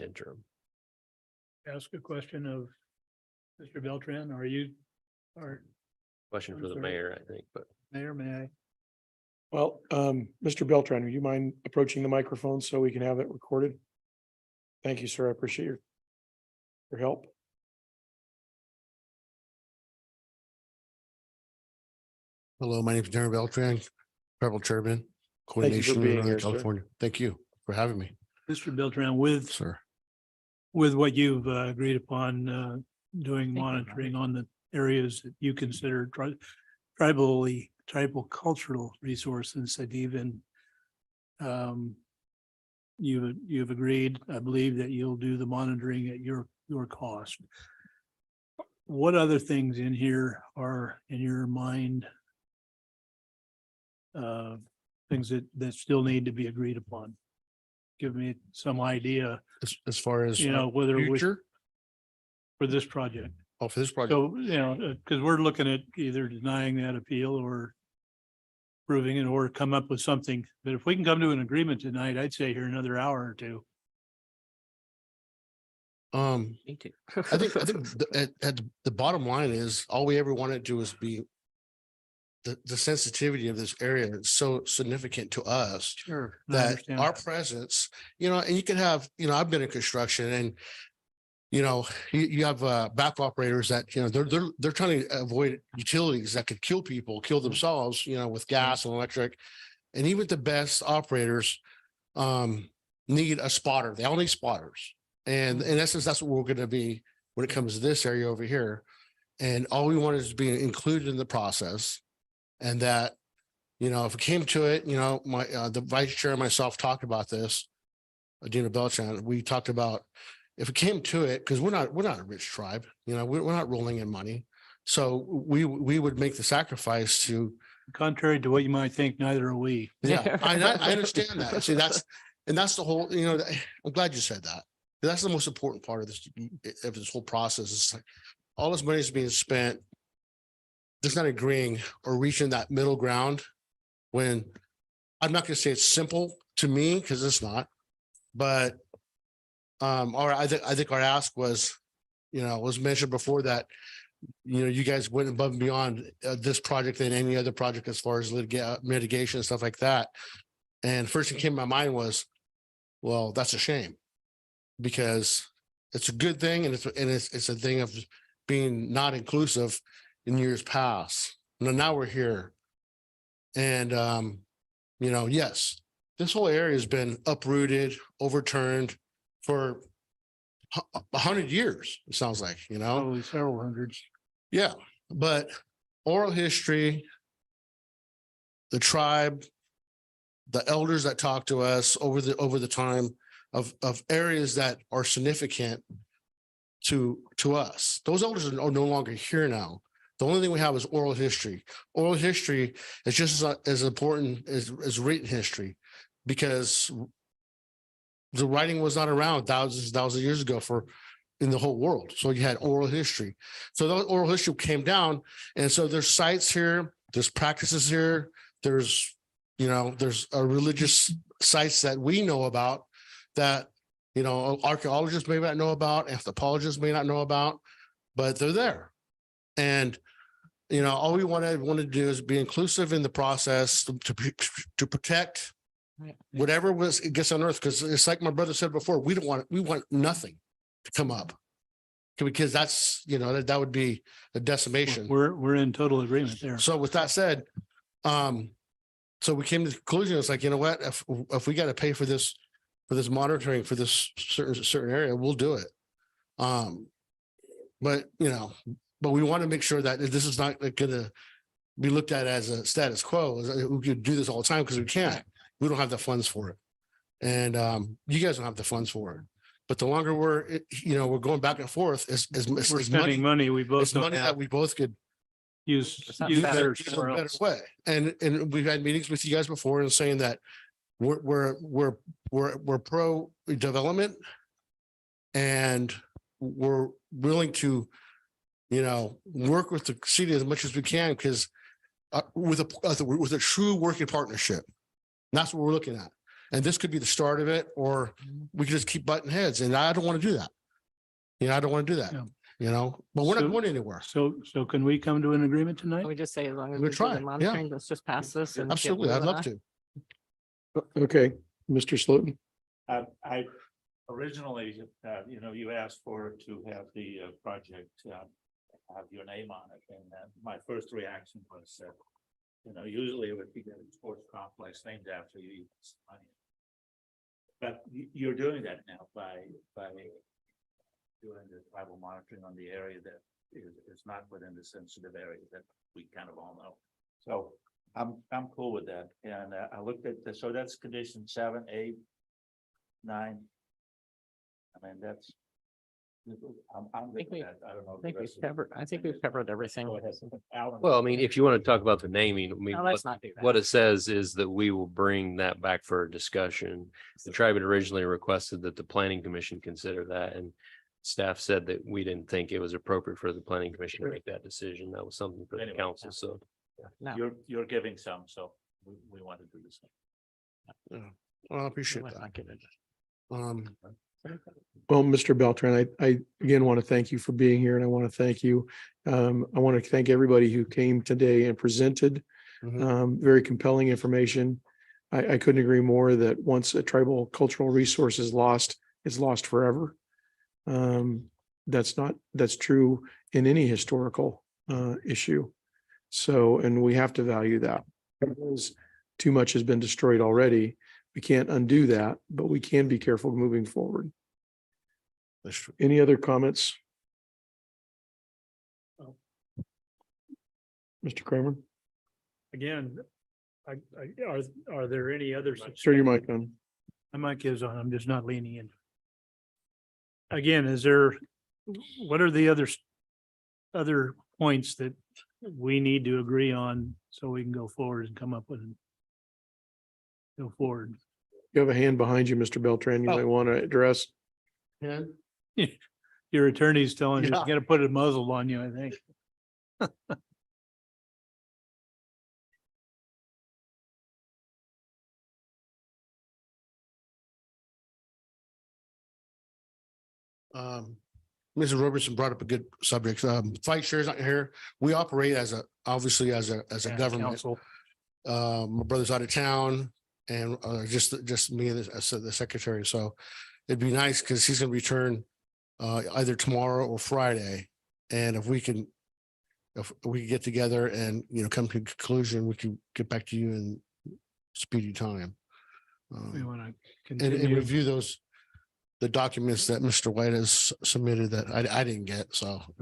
interim. Ask a question of Mr. Beltran. Or Question I'm for the sorry. mayor, I think, but Mayor, may I? Well, Mr. Beltran, would you mind approaching the microphone so we can have it recorded? Thank you, sir. I appreciate your help. Hello, my name is Darren Beltran, Rebel Turbine Thank you for Coordination in being Northern here, sir. California. Thank you for having me, Mr. Beltran, with sir. what you've agreed upon doing monitoring on the areas that you consider tribal cultural resources that even you've agreed, I believe, that you'll do the monitoring at your cost. What other things in here are in your mind? Things that still need to be agreed upon? Give me some idea, As far as whether we future, for this project. for this project, So, because we're looking at either denying that appeal or proving it or come up with something. But if we can come to an agreement tonight, I'd say here another hour or two. me too. I think at the bottom line is all we ever want to do is be the sensitivity of this area is so significant to us Sure. I that understand. our presence, and you can have, I've been in construction and, you have back operators that, they're trying to avoid utilities that could kill people, kill themselves, with gas and electric. And even the best operators need a spotter. They all need spotters. And in essence, that's what we're going to be when it comes to this area over here. And all we want is to be included in the process. And that, if it came to it, my the vice chair and myself talked about this, Adina Beltran, we talked about if it came to it, because we're not a rich tribe, we're not rolling in money. So we would make the sacrifice to. Contrary to what you might think, neither are we. Yeah, I understand that. See, that's the whole, I'm glad you said that. That's the most important part of this whole process. It's like all this money is being spent. There's not agreeing or reaching that middle ground when I'm not going to say it's simple to me because it's not, but I think our ask was, was mentioned before that, you guys went above and beyond this project than any other project as far as mitigation and stuff like that. And first thing came to my mind was, well, that's a shame because it's a good thing and it's a thing of being not inclusive in years past. Now we're here. And, yes, this whole area has been uprooted, overturned for 100 years. It sounds like, Probably several hundreds. Yeah. But oral history, the tribe, the elders that talk to us over the time of areas that are significant to us. Those elders are no longer here now. The only thing we have is oral history. Oral history is just as important as written history because the writing was not around thousands of years ago in the whole world. So you had oral history. So that oral history came down. And so there's sites here, there's practices here, there's religious sites that we know about that, archaeologists may not know about, anthropologists may not know about, but they're there. And, all we want to do is be inclusive in the process to protect whatever it gets unearthed. Because it's like my brother said before, we want nothing to come up because that's, that would be a decimation. We're in total agreement there. So with that said, so we came to the conclusion, it's like, you know what, if we got to pay for this monitoring for this certain area, we'll do it. But we want to make sure that this is not going to be looked at as a status quo. We could do this all the time because we can't. We don't have the funds for it. And you guys don't have the funds for it. But the longer we're going back and forth, We're spending money. We both it's money that we both could use use better in a somewhere better else. way. And we've had meetings with you guys before and saying that we're pro development and we're willing to, work with the city as much as we can because with a true working partnership. And that's what we're looking at. And this could be the start of it, or we could just keep butting heads, and I don't want to do that. I don't want to do that, Yeah. but we're not So- going anywhere. So can we come to an agreement tonight? We just say as long as We'll we do try, the yeah. monitoring, let's just pass this. and get Absolutely, I'd moving love on. to. Okay, Mr. Slotin. I originally, you asked for to have the project, have your name on it, and my first reaction was, usually it would be a sports complex named after you. But you're doing that now by doing the tribal monitoring on the area that is not within the sensitive area that we kind of all know. So I'm cool with that, and I looked at so that's condition 7, 8, 9. I mean, that's. I'm good with that. I don't know. I think we've covered everything. Go ahead. Alan. Well, I mean, if you want to talk about the naming, I mean, No, let's not do that. what it says is that we will bring that back for a discussion. The tribe had originally requested that the planning commission consider that, and staff said that we didn't think it was appropriate for the planning commission to make that decision. That was something for the Anyway, council, so. No, You're giving some, so we want to do this. Well, I appreciate let's that. not get into Well, Mr. Beltran, I again want to thank you for being here, and I want to thank you. I want to thank everybody who came today and presented very compelling information. I couldn't agree more that once a tribal cultural resource is lost, it's lost forever. That's true in any historical issue. So, and we have to value that. Because too much has been destroyed already. We can't undo that, but we can be careful moving forward. That's true. Any other comments? Mr. Kramer, Again, are there any others? turn your mic on. My mic is on, I'm just not leaning in. Again, what are the other points that we need to agree on so we can go forward and come up with go forward? You have a hand behind you, Mr. Beltran, you might want to address. Yeah. Your attorney's telling you, Yeah. you gotta put a muzzle on you, I think. Mrs. Robertson brought up a good subject. Fight share's not here. We operate obviously as a Yeah, government. council. My brother's out of town, and just me as the secretary. So it'd be nice because he's gonna return either tomorrow or Friday. And if we can get together and, come to a conclusion, we can get back to you in speedy time. We wanna And continue. review the documents that Mr. White has submitted that I didn't get, so.